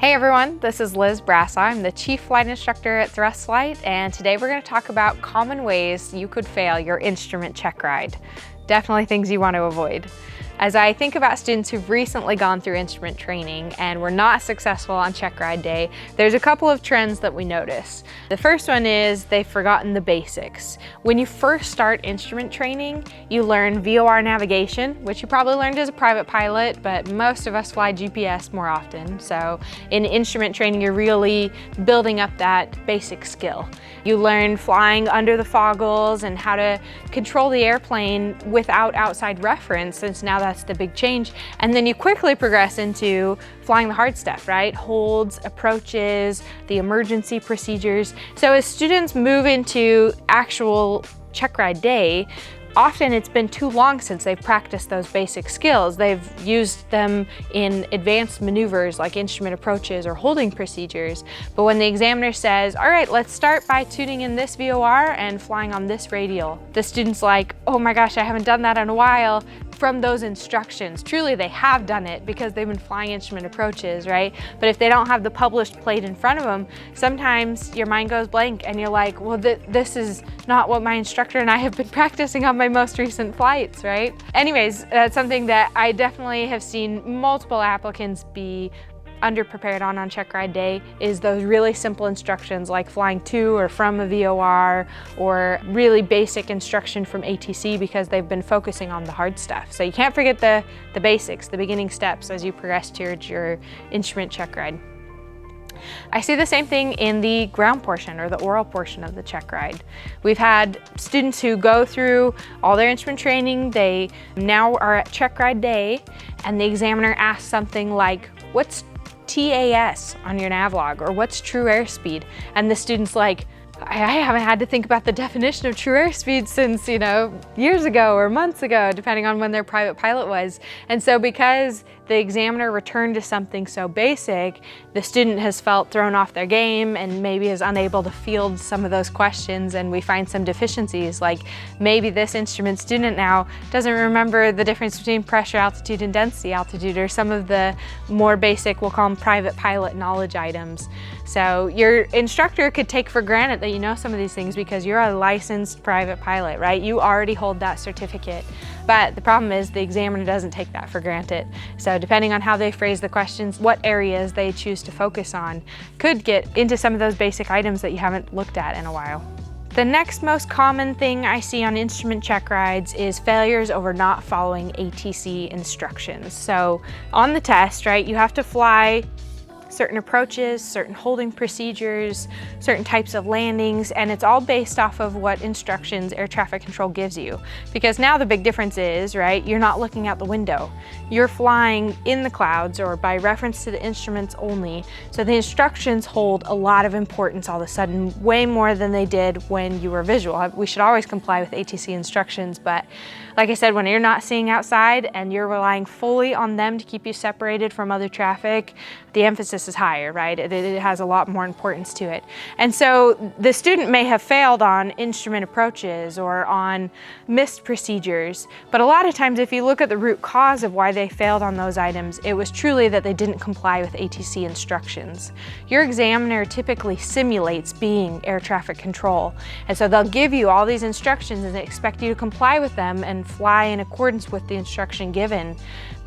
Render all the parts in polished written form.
Hey everyone, this is Liz Brassaw. I'm the Chief Flight Instructor at Thrust Flight, and today we're going to talk about common ways you could fail your instrument check ride. Definitely things you want to avoid. As I think about students who've recently gone through instrument training and were not successful on check ride day, there's a couple of trends that we notice. The first one is they've forgotten the basics. When you first start instrument training, you learn VOR navigation, which you probably learned as a private pilot, but most of us fly GPS more often. So in instrument training, you're really building up that basic skill. You learn flying under the foggles and how to control the airplane without outside reference, since now that's the big change. And then you quickly progress into flying the hard stuff, right? Holds, approaches, the emergency procedures. So as students move into actual check ride day, often it's been too long since they've practiced those basic skills. They've used them in advanced maneuvers like instrument approaches or holding procedures. But when the examiner says, all right, let's start by tuning in this VOR and flying on this radial, the student's like, oh my gosh, I haven't done that in a while. From those instructions, truly they have done it because they've been flying instrument approaches, right? But if they don't have the published plate in front of them, sometimes your mind goes blank and you're like, well, this is not what my instructor and I have been practicing on my most recent flights, right? Anyways, that's something that I definitely have seen multiple applicants be underprepared on check ride day, is those really simple instructions like flying to or from a VOR, or really basic instruction from ATC, because they've been focusing on the hard stuff. So you can't forget the basics, the beginning steps as you progress towards your instrument check ride. I see the same thing in the ground portion or the oral portion of the check ride. We've had students who go through all their instrument training, they now are at check ride day, and the examiner asks something like, what's TAS on your navlog, or what's true airspeed? And the student's like, I haven't had to think about the definition of true airspeed since, years ago or months ago, depending on when their private pilot was. And so because the examiner returned to something so basic, the student has felt thrown off their game and maybe is unable to field some of those questions, and we find some deficiencies, like maybe this instrument student now doesn't remember the difference between pressure altitude and density altitude, or some of the more basic, we'll call them private pilot knowledge items. So your instructor could take for granted that you know some of these things because you're a licensed private pilot, right? You already hold that certificate. But the problem is the examiner doesn't take that for granted. So depending on how they phrase the questions, what areas they choose to focus on could get into some of those basic items that you haven't looked at in a while. The next most common thing I see on instrument check rides is failures over not following ATC instructions. So on the test, right, you have to fly certain approaches, certain holding procedures, certain types of landings, and it's all based off of what instructions air traffic control gives you. Because now the big difference is, right, you're not looking out the window. You're flying in the clouds or by reference to the instruments only. So the instructions hold a lot of importance all of a sudden, way more than they did when you were visual. We should always comply with ATC instructions, but like I said, when you're not seeing outside and you're relying fully on them to keep you separated from other traffic, the emphasis is higher, right? It has a lot more importance to it. And so the student may have failed on instrument approaches or on missed procedures, but a lot of times if you look at the root cause of why they failed on those items, it was truly that they didn't comply with ATC instructions. Your examiner typically simulates being air traffic control, and so they'll give you all these instructions and they expect you to comply with them and fly in accordance with the instruction given.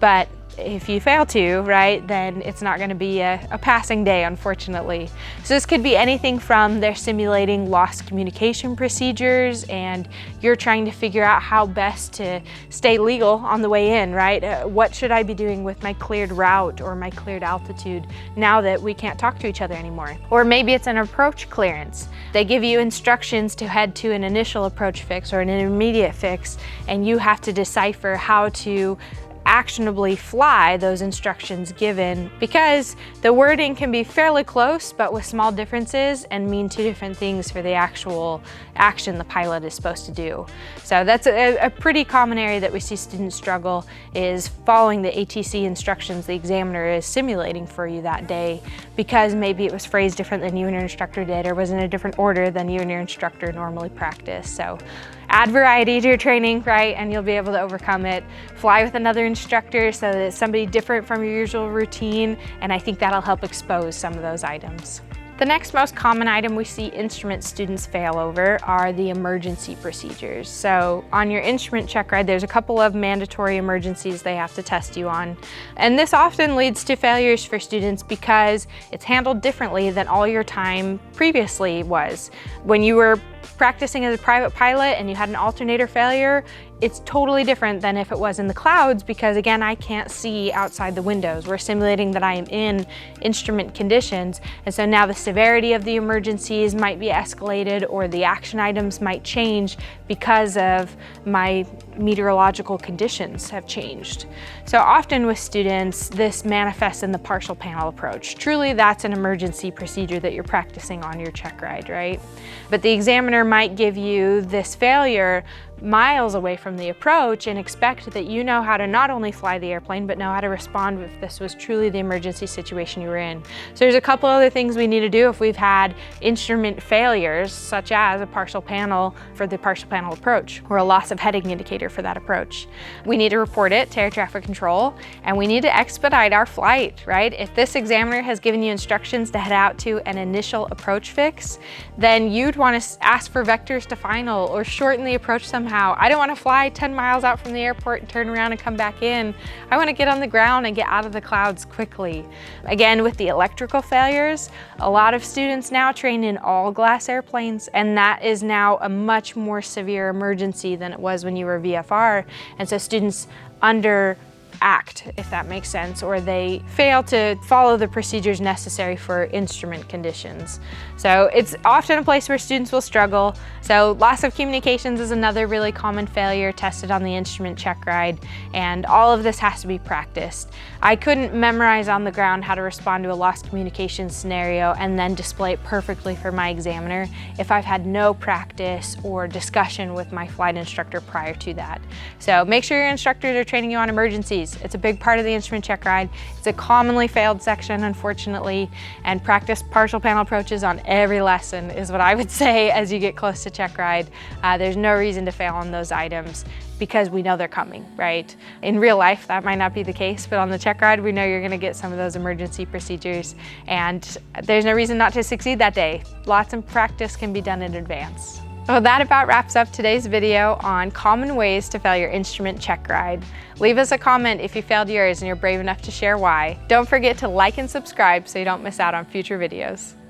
But if you fail to, right, then it's not going to be a passing day, unfortunately. So this could be anything from they're simulating lost communication procedures and you're trying to figure out how best to stay legal on the way in, right? What should I be doing with my cleared route or my cleared altitude now that we can't talk to each other anymore? Or maybe it's an approach clearance. They give you instructions to head to an initial approach fix or an intermediate fix, and you have to decipher how to actionably fly those instructions given, because the wording can be fairly close but with small differences and mean two different things for the actual action the pilot is supposed to do. So that's a pretty common area that we see students struggle, is following the ATC instructions the examiner is simulating for you that day, because maybe it was phrased different than you and your instructor did, or was in a different order than you and your instructor normally practice. So Add variety to your training, right? And you'll be able to overcome it. Fly with another instructor so that it's somebody different from your usual routine, and I think that'll help expose some of those items. The next most common item we see instrument students fail over are the emergency procedures. So on your instrument check ride, there's a couple of mandatory emergencies they have to test you on. And this often leads to failures for students because it's handled differently than all your time previously was. When you were practicing as a private pilot and you had an alternator failure, it's totally different than if it was in the clouds because, again, I can't see outside the windows. We're simulating that I am in instrument conditions, and so now the severity of the emergencies might be escalated or the action items might change because of my meteorological conditions have changed. So often with students, this manifests in the partial panel approach. Truly, that's an emergency procedure that you're practicing on your check ride, right? But the examiner might give you this failure miles away from the approach and expect that you know how to not only fly the airplane, but know how to respond if this was truly the emergency situation you were in. So there's a couple other things we need to do if we've had instrument failures, such as a partial panel for the partial panel approach, or a loss of heading indicator for that approach. We need to report it to air traffic control, and we need to expedite our flight, right? If this examiner has given you instructions to head out to an initial approach fix, then you'd want to ask for vectors to final or shorten the approach somehow. I don't want to fly 10 miles out from the airport and turn around and come back in. I want to get on the ground and get out of the clouds quickly. Again, with the electrical failures, a lot of students now train in all glass airplanes, and that is now a much more severe emergency than it was when you were VFR. And so students underact, if that makes sense, or they fail to follow the procedures necessary for instrument conditions. So it's often a place where students will struggle. So loss of communications is another really common failure tested on the instrument check ride, and all of this has to be practiced. I couldn't memorize on the ground how to respond to a lost communication scenario and then display it perfectly for my examiner if I've had no practice or discussion with my flight instructor prior to that. So make sure your instructors are training you on emergencies. It's a big part of the instrument check ride. It's a commonly failed section, unfortunately, and practice partial panel approaches on every lesson is what I would say as you get close to check ride. There's no reason to fail on those items because we know they're coming, right? In real life, that might not be the case, but on the check ride, we know you're gonna get some of those emergency procedures, and there's no reason not to succeed that day. Lots of practice can be done in advance. Well, that about wraps up today's video on common ways to fail your instrument check ride. Leave us a comment if you failed yours and you're brave enough to share why. Don't forget to like and subscribe so you don't miss out on future videos.